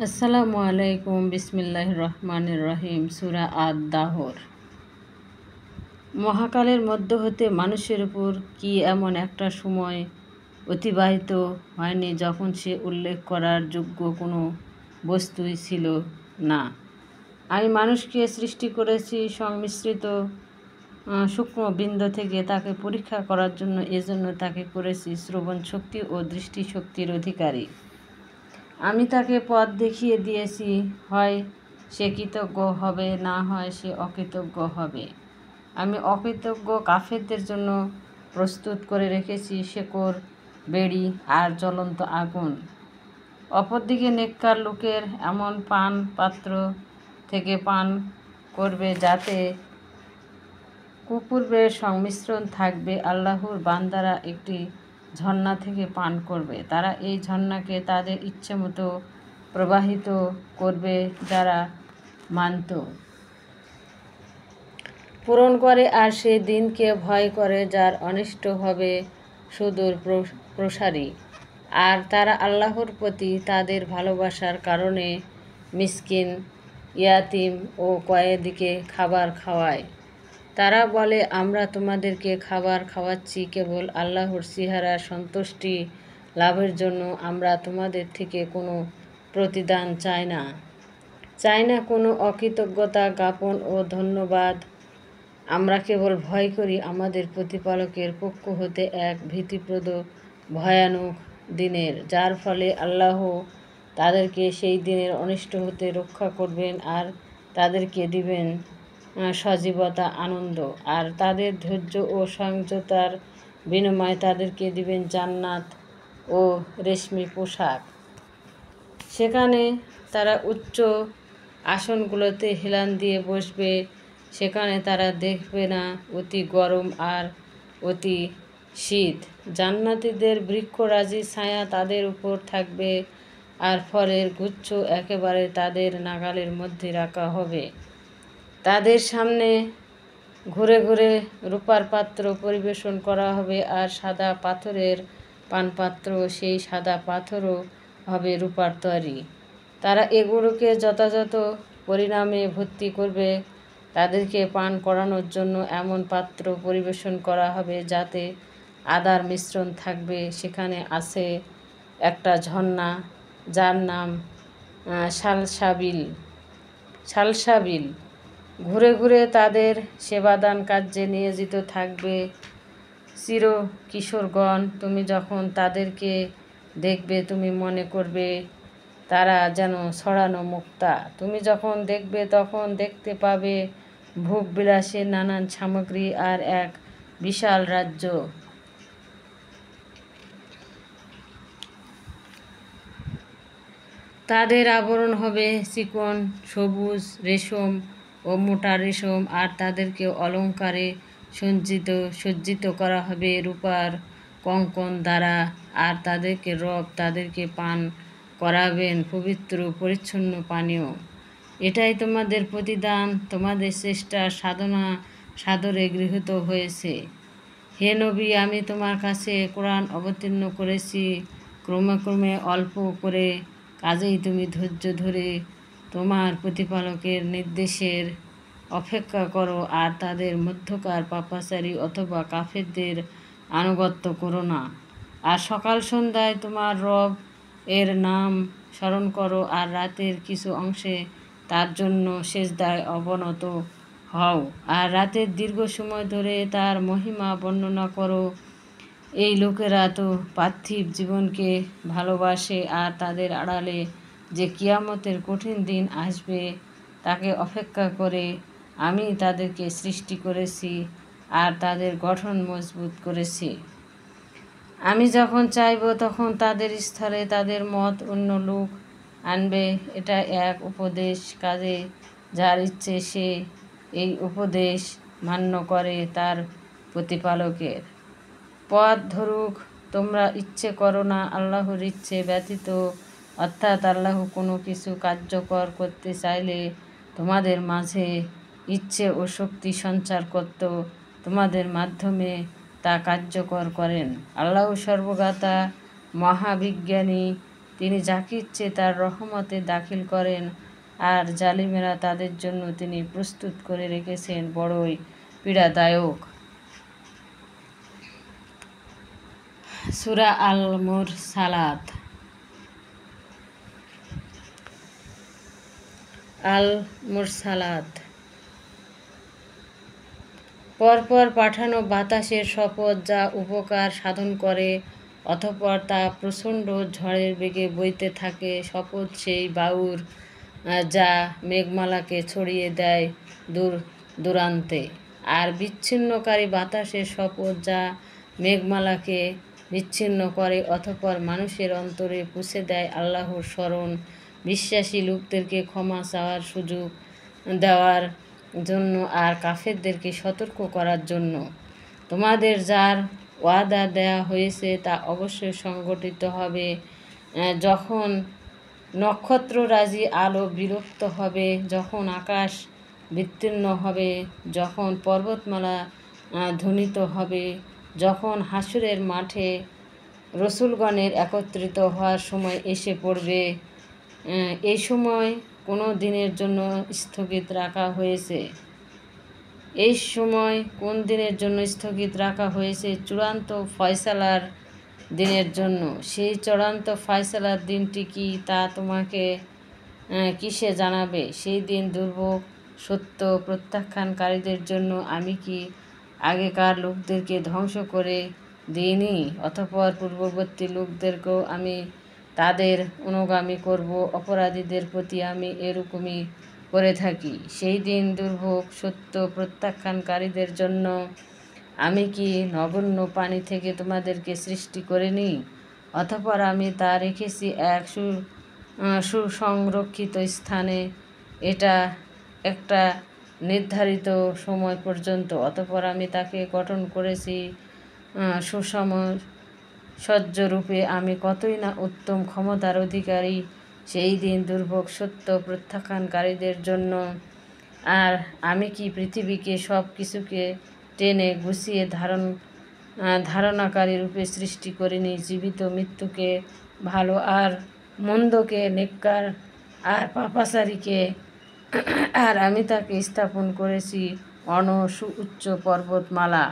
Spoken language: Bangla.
আসসালামু আলাইকুম বিসমিল্লাহির রহমানির রহিম। সূরা আদ-দাহর। মহাকালের মধ্য হতে মানুষের উপর কি এমন একটা সময় অতিবাহিত হয়নি যখন সে উল্লেখ করার যোগ্য কোনো বস্তুই ছিল না। আমি মানুষকে সৃষ্টি করেছি সংমিশ্রিত সূক্ষ্ম বৃন্দ থেকে তাকে পরীক্ষা করার জন্য, এজন্য তাকে করেছি শ্রবণ শক্তি ও দৃষ্টিশক্তির অধিকারী। আমি তাকে পথ দেখিয়ে দিয়েছি, হয় সে কৃতজ্ঞ হবে, না হয় সে অকৃতজ্ঞ হবে। আমি অকৃতজ্ঞ কাফেরদের জন্য প্রস্তুত করে রেখেছি শেকড়, বেড়ি আর জ্বলন্ত আগুন। অপরদিকে নেককার লোকের এমন পান পাত্র থেকে পান করবে যাতে কুকুরের সংমিশ্রণ থাকবে। আল্লাহর বান্দারা একটি ঝর্ণা থেকে পান করবে, তারা এই ঝর্ণাকে তাদের ইচ্ছেমতো প্রবাহিত করবে যারা মানত, পূরণ করে আর সেই দিনকে ভয় করে যার অনিষ্ট হবে সুদূর প্রসারী। আর তারা আল্লাহর প্রতি তাদের ভালোবাসার কারণে মিসকিন, ইয়াতিম ও কয়েদিকে খাবার খাওয়ায়। তারা বলে, আমরা তোমাদেরকে খাবার খাওয়াচ্ছি কেবল আল্লাহর চেহারার সন্তুষ্টি লাভের জন্য। আমরা তোমাদের থেকে কোনো প্রতিদান চাই না কোনো অকৃতজ্ঞতা জ্ঞাপন ও ধন্যবাদ। আমরা কেবল ভয় করি আমাদের প্রতিপালকের পক্ষ হতে এক ভীতিপ্রদ ভয়ানক দিনের, যার ফলে আল্লাহ তাদেরকে সেই দিনের অনিষ্ট হতে রক্ষা করবেন আর তাদেরকে দিবেন সজীবতা, আনন্দ। আর তাদের ধৈর্য ও সংযতার বিনিময়ে তাদেরকে দিবেন জান্নাত ও রেশমি পোশাক। সেখানে তারা উচ্চ আসনগুলোতে হেলান দিয়ে বসবে। সেখানে তারা দেখবে না অতি গরম আর অতি শীত। জান্নাতীদের বৃক্ষরাজি ছায়া তাদের উপর থাকবে আর ফলের গুচ্ছ একেবারে তাদের নাগালের মধ্যে রাখা হবে। তাদের সামনে ঘুরে ঘুরে রূপার পাত্র পরিবেশন করা হবে আর সাদা পাথরের পানপাত্র, সেই সাদা পাথরও হবে রূপার তৈরি। তারা এগুলোকে যথাযথ পরিণামে ভর্তি করবে। তাদেরকে পান করানোর জন্য এমন পাত্র পরিবেশন করা হবে যাতে আদার মিশ্রণ থাকবে। সেখানে আছে একটা ঝর্ণা যার নাম সালসাবিল। ঘুরে ঘুরে তাদের সেবাদান কার্যে নিয়োজিত থাকবে চির কিশোরগণ। তুমি যখন তাদেরকে দেখবে তুমি মনে করবে তারা যেন ছড়ানো মুক্তা। তুমি যখন দেখবে তখন দেখতে পাবে ভোগবিলাসের নানান সামগ্রী আর এক বিশাল রাজ্য। তাদের আবরণ হবে চিকন সবুজ রেশম ও মোটা রেশম, আর তাদেরকে অলঙ্কারে সজ্জিত করা হবে রূপার কঙ্কন দ্বারা। আর তাদেরকে রব তাদেরকে পান করাবেন পবিত্র পরিচ্ছন্ন পানীয়। এটাই তোমাদের প্রতিদান, তোমাদের চেষ্টা সাধনা সাদরে গৃহীত হয়েছে। হে নবী, আমি তোমার কাছে কোরআন অবতীর্ণ করেছি ক্রমে ক্রমে অল্প করে, কাজেই তুমি ধৈর্য ধরে তোমার প্রতিপালকের নির্দেশের অপেক্ষা করো আর তাদের মধ্যকার পাপাচারী অথবা কাফেরদের আনুগত্য করো না। আর সকাল সন্ধ্যায় তোমার রব এর নাম স্মরণ করো আর রাতের কিছু অংশে তার জন্য সেজদায় অবনত হও আর রাতের দীর্ঘ সময় ধরে তার মহিমা বর্ণনা করো। এই লোকেরা তো পার্থিব জীবনকে ভালোবাসে আর তাদের আড়ালে যে কিয়ামতের কঠিন দিন আসবে তাকে অপেক্ষা করে। আমি তাদেরকে সৃষ্টি করেছি আর তাদের গঠন মজবুত করেছি। আমি যখন চাইব তখন তাদের স্থলে তাদের মত অন্য লোক আনবে। এটা এক উপদেশ, কাজে যার ইচ্ছে সে এই উপদেশ মান্য করে তার প্রতিপালকের পথ ধরুক। তোমরা ইচ্ছে করো না আল্লাহর ইচ্ছে ব্যতীত, অর্থাৎ আল্লাহ কোনো কিছু কার্যকর করতে চাইলে তোমাদের মাঝে ইচ্ছে ও শক্তি সঞ্চার করত, তোমাদের মাধ্যমে তা কার্যকর করেন। আল্লাহ সর্বজ্ঞাতা, মহাবিজ্ঞানী, তিনি যাকে ইচ্ছে তার রহমতে দাখিল করেন, আর জালিমেরা তাদের জন্য তিনি প্রস্তুত করে রেখেছেন বড়ই পীড়াদায়ক। সূরা আল মুরসালাত। আল মুরসালাত। পরপর পাঠানো বাতাসের শপথ যা উপকার সাধন করে, অতঃপর তা প্রচণ্ড ঝড়ের বেগে বইতে থাকে। শপথ সেই বায়ুর যা মেঘমালাকে ছড়িয়ে দেয় দূর দূরান্তে। আর বিচ্ছিন্নকারী বাতাসের শপথ যা মেঘমালাকে বিচ্ছিন্ন করে, অতঃপর মানুষের অন্তরে পুষে দেয় আল্লাহর স্মরণ। বিশ্বাসী লোকদেরকে ক্ষমা চাওয়ার সুযোগ দেওয়ার জন্য আর কাফেরদেরকে সতর্ক করার জন্য। তোমাদের যার ওয়াদা দেয়া হয়েছে তা অবশ্যই সংগঠিত হবে। যখন নক্ষত্ররাজি আলো বিলুপ্ত হবে, যখন আকাশ বিস্তীর্ণ হবে, যখন পর্বতমালা ধ্বনিত হবে, যখন হাসরের মাঠে রসুলগণের একত্রিত হওয়ার সময় এসে পড়বে, এই সময় কোনো দিনের জন্য স্থগিত রাখা হয়েছে। এই সময় কোন দিনের জন্য স্থগিত রাখা হয়েছে? চূড়ান্ত ফয়সালার দিনের জন্য। সেই চূড়ান্ত ফয়সালার দিনটি কি তা তোমাকে কিসে জানাবে? সেই দিন দুর্ভোগ সত্য প্রত্যাখ্যানকারীদের জন্য। আমি কি আগেকার লোকদেরকে ধ্বংস করে দিইনি? অতঃপর পূর্ববর্তী লোকদেরকেও আমি তাদের অনুগামী করব। অপরাধীদের প্রতি আমি এরকমই করে থাকি। সেই দিন দুর্ভোগ সত্য প্রত্যাখ্যানকারীদের জন্য। আমি কি নগণ্য পানি থেকে তোমাদেরকে সৃষ্টি করিনি? অতঃপর আমি তা রেখেছি এক সুসংরক্ষিত স্থানে, এটা একটা নির্ধারিত সময় পর্যন্ত। অতঃপর আমি তাকে গঠন করেছি সুষম সহ্যরূপে। আমি কতই না উত্তম ক্ষমতার অধিকারী। সেই দিন দুর্ভোগ সত্য প্রত্যাখ্যানকারীদের জন্য। আর আমি কি পৃথিবীকে সব কিছুকে টেনে গুছিয়ে ধারণাকারী রূপে সৃষ্টি করিনি? জীবিত মৃত্যুকে, ভালো আর মন্দকে, নেককার আর পাপাচারীকে। আর আমি তাকে স্থাপন করেছি সুউচ্চ পর্বতমালা।